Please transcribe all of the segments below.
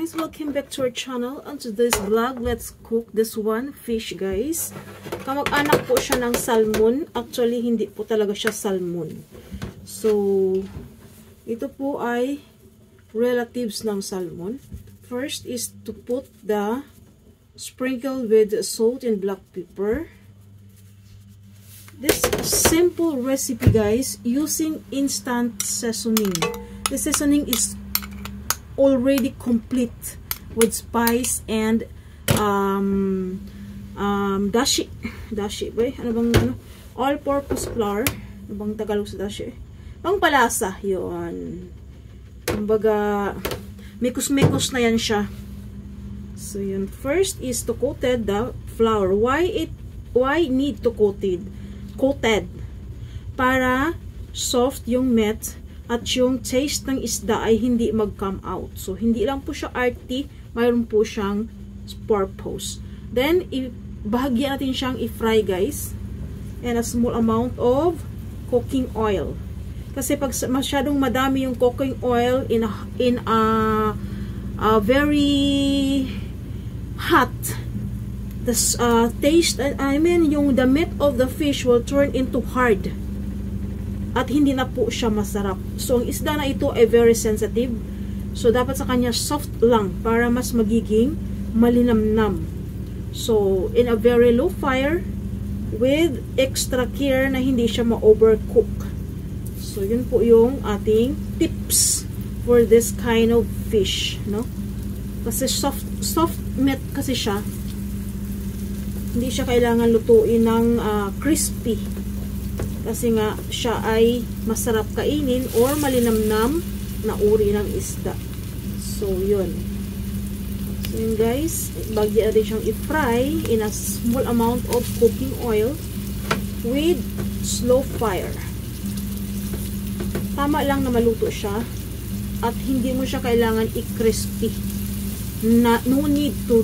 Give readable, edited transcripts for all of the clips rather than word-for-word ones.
guys, welcome back to our channel. On today's vlog, let's cook this one fish, guys. Kamag-anak po siya ng salmon. Actually, hindi po talaga siya salmon. So, ito po ay relatives ng salmon. First is to put the sprinkle with salt and black pepper. This simple recipe, guys, using instant seasoning. The seasoning is already complete with spice and dashi ba? Ano bang all-purpose flour? Ano bang Tagalog sa dashi? Pangpalasa, yun. Kumbaga, mikos-mikos na yan siya. So yun, first is to coated the flour. Why need to coated? Para soft yung meat at yung taste ng isda ay hindi mag-come out. So, hindi lang po siya arty, mayroon po siyang purpose. Then, bahagyan natin siyang i-fry, guys. And a small amount of cooking oil. Kasi pag masyadong madami yung cooking oil in a very hot, the taste, yung the meat of the fish will turn into hard. At hindi na po siya masarap. So, ang isda na ito ay very sensitive. So, dapat sa kanya soft lang para mas magiging malinamnam. So, in a very low fire with extra care na hindi siya ma-overcook. So, yun po yung ating tips for this kind of fish, no? Kasi soft meat kasi siya. Hindi siya kailangan lutuin ng crispy. Kasi nga, siya ay masarap kainin or malinamnam na uri ng isda. So, yun. So, yun guys. Bagyan natin siyang i-fry in a small amount of cooking oil with slow fire. Tama lang na maluto siya at hindi mo siya kailangan i-crispy. No need to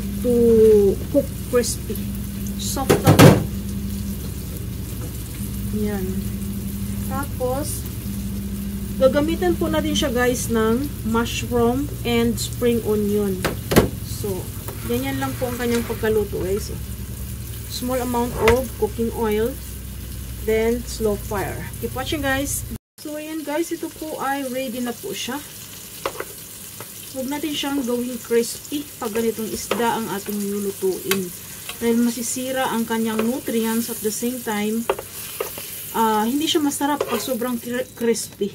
cook crispy. Soft lang. Yan. Tapos, gagamitan po natin siya guys ng mushroom and spring onion. So, ganyan lang po ang kanyang pagkaluto guys. Small amount of cooking oil, then slow fire. Keep watching guys. So, ayan guys, ito po ay ready na po siya. Huwag natin siyang gawing crispy pag ganitong isda ang ating lulutuin. Dahil masisira ang kanyang nutrients at the same time, hindi siya masarap pag sobrang crispy.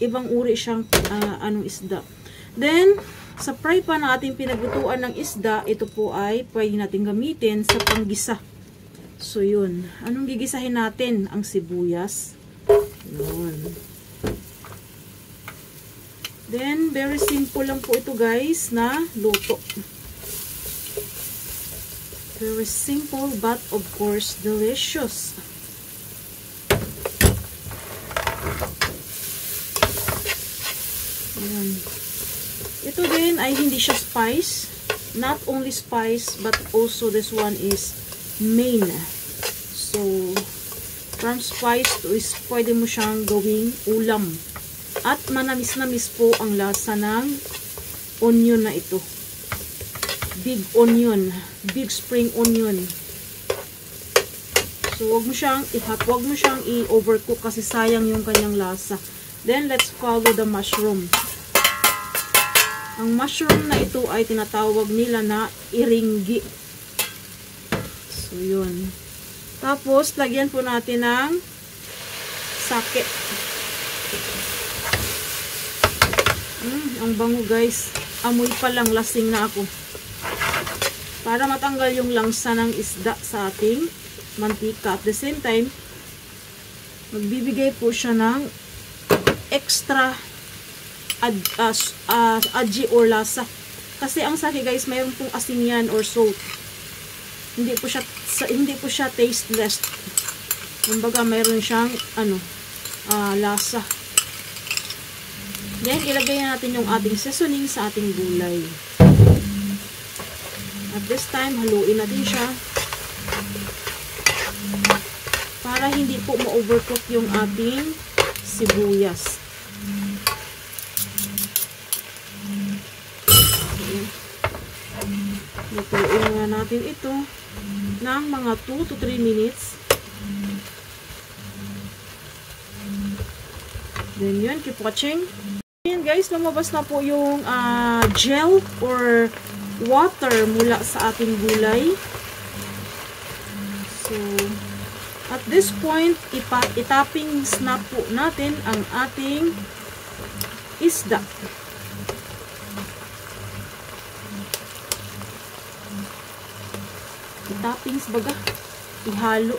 Ibang uri siyang isda. Then, sa fry pan na ating pinaglutuan ng isda, ito po ay pwede natin gamitin sa panggisa. So, yun. Anong gigisahin natin? Ang sibuyas. Yun. Then, very simple lang po ito guys na luto. Very simple but of course delicious. Ayan. Ito din ay hindi siya spice. Not only spice, but also this one is main. So, from spice to is pwede mo siyang gawing ulam. At manamis-namis po ang lasa ng onion na ito. Big onion. Big spring onion. So, wag mo siyang i-overcook kasi sayang yung kanyang lasa. Then, let's follow the mushroom. Ang mushroom na ito ay tinatawag nila na iringgi. So, yun. Tapos, lagyan po natin ng sake. Ang bango guys. Amoy pa lang, lasing na ako. Para matanggal yung langsa ng isda sa ating mantika. At the same time, magbibigay po siya ng extra aji or lasa. Kasi ang sake guys, mayroon pong asin yan or salt. Hindi po siya tasteless. Kumbaga mayroon siyang lasa. Then ilagay natin yung ating seasoning sa ating gulay. At this time, haluin natin siya para hindi po ma-overcook yung ating sibuyas. Lutuin nga natin ito ng mga 2 to 3 minutes. Then yun, keep watching. Ayan guys, lumabas na po yung gel or water mula sa ating gulay. So, at this point, itappings na po natin ang ating isda. Itappings baga. Ihalo.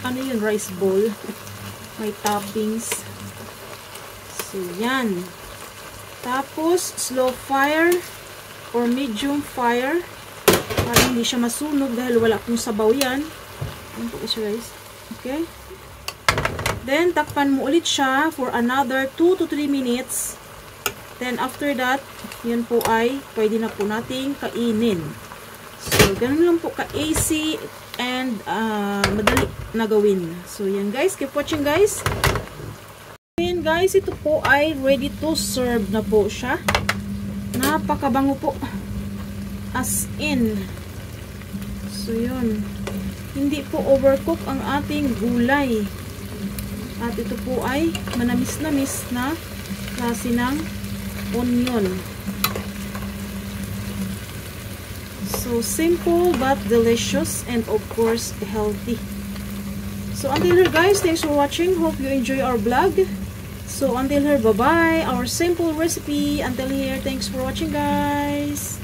Ano yun? Rice bowl. May toppings. So, yan. Tapos, slow fire or medium fire. Para hindi siya masunog dahil wala pong sabaw yan. Ano po siya guys? Okay. Then, takpan mo ulit siya for another 2 to 3 minutes. Then, after that, yun po ay pwede na po nating kainin. So, ganun lang po ka-easy and madali na gawin. So, yan guys. Keep watching guys. Ayan guys, ito po ay ready to serve na po siya. Napakabango po. As in. So, yun. Hindi po overcook ang ating gulay. At ito po ay manamis-namis na klase ng onion. So, simple but delicious and of course, healthy. So, until here guys, thanks for watching. Hope you enjoy our vlog. So, until here, bye-bye. Our simple recipe. Until here, thanks for watching guys.